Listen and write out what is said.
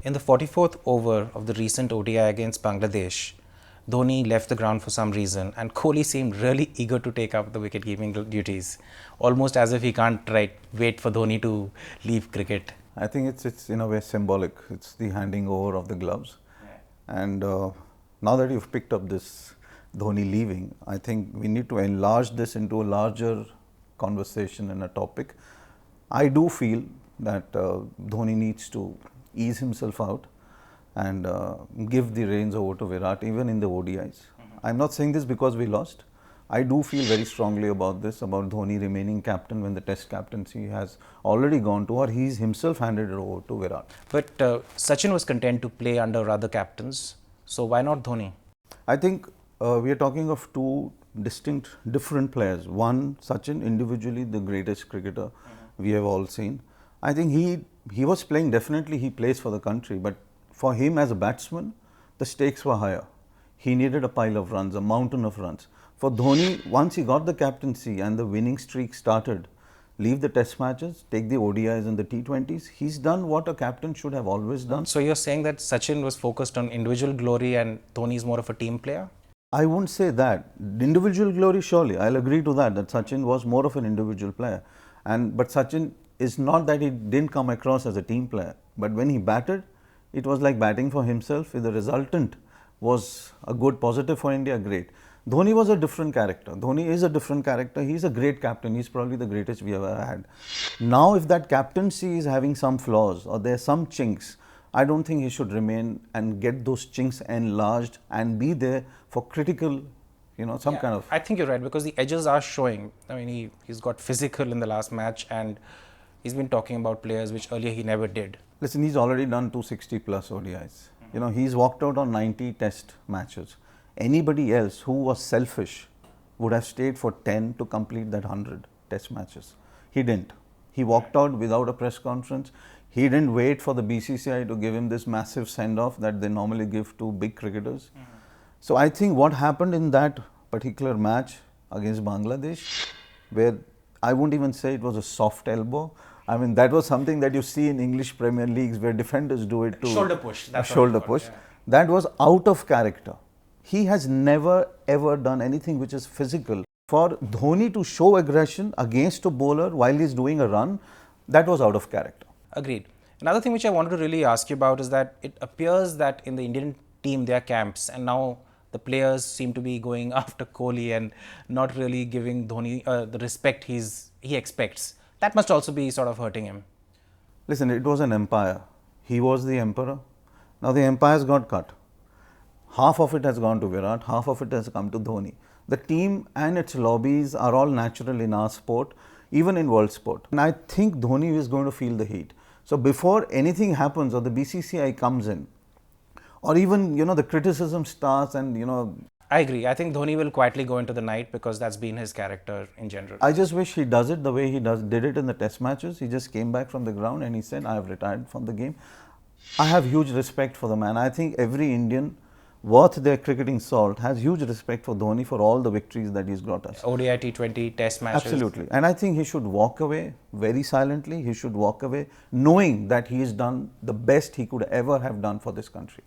In the 44th over of the recent ODI against Bangladesh, Dhoni left the ground for some reason and Kohli seemed really eager to take up the wicket-keeping duties, almost as if he can't wait for Dhoni to leave cricket. I think it's in a way symbolic. It's the handing over of the gloves. Yeah. And now that you've picked up this Dhoni leaving, I think we need to enlarge this into a larger conversation and a topic. I do feel that Dhoni needs to ease himself out and give the reins over to Virat even in the ODIs. I'm not saying this because we lost. I do feel very strongly about this, about Dhoni remaining captain when the test captaincy has already gone to, or he's himself handed it over to Virat. But Sachin was content to play under other captains, so why not Dhoni? I think we are talking of two distinct, different players. One, Sachin, individually the greatest cricketer we have all seen. I think he was playing, definitely he plays for the country, but for him as a batsman, the stakes were higher. He needed a pile of runs, a mountain of runs. For Dhoni, once he got the captaincy and the winning streak started, leave the test matches, take the ODIs and the T20s, he's done what a captain should have always done. So you're saying that Sachin was focused on individual glory and Dhoni is more of a team player? I won't say that. Individual glory, surely, I'll agree to that Sachin was more of an individual player. But Sachin is not that he didn't come across as a team player, but when he batted, it was like batting for himself. If the resultant was a good positive for India, great. Dhoni was a different character. Dhoni is a different character. He's a great captain. He's probably the greatest we ever had. Now, if that captaincy is having some flaws or there are some chinks, I don't think he should remain and get those chinks enlarged and be there for critical, some kind of... I think you're right, because the edges are showing. I mean, he's got physical in the last match and he's been talking about players which earlier he never did. Listen, he's already done 260 plus ODIs. He's walked out on 90 test matches. Anybody else who was selfish would have stayed for 10 to complete that 100 test matches. He didn't. He walked out without a press conference. He didn't wait for the BCCI to give him this massive send-off that they normally give to big cricketers. So I think what happened in that particular match against Bangladesh, where I won't even say it was a soft elbow. I mean, that was something that you see in English Premier Leagues where defenders do it to... Shoulder push. A shoulder push. Yeah. That was out of character. He has never ever done anything which is physical. For Dhoni to show aggression against a bowler while he's doing a run, that was out of character. Agreed. Another thing which I wanted to really ask you about is that it appears that in the Indian team there are camps, and now the players seem to be going after Kohli and not really giving Dhoni the respect he expects. That must also be sort of hurting him. Listen, it was an empire. He was the emperor. Now the empire's got cut. Half of it has gone to Virat, half of it has come to Dhoni. The team and its lobbies are all natural in our sport, even in world sport. And I think Dhoni is going to feel the heat. So before anything happens or the BCCI comes in, or even, the criticism starts and, I agree. I think Dhoni will quietly go into the night because that's been his character in general. I just wish he does it the way he did it in the test matches. He just came back from the ground and he said, I have retired from the game. I have huge respect for the man. I think every Indian worth their cricketing salt has huge respect for Dhoni for all the victories that he's got us. ODI, T20, test matches. Absolutely. And I think he should walk away very silently. He should walk away knowing that he has done the best he could ever have done for this country.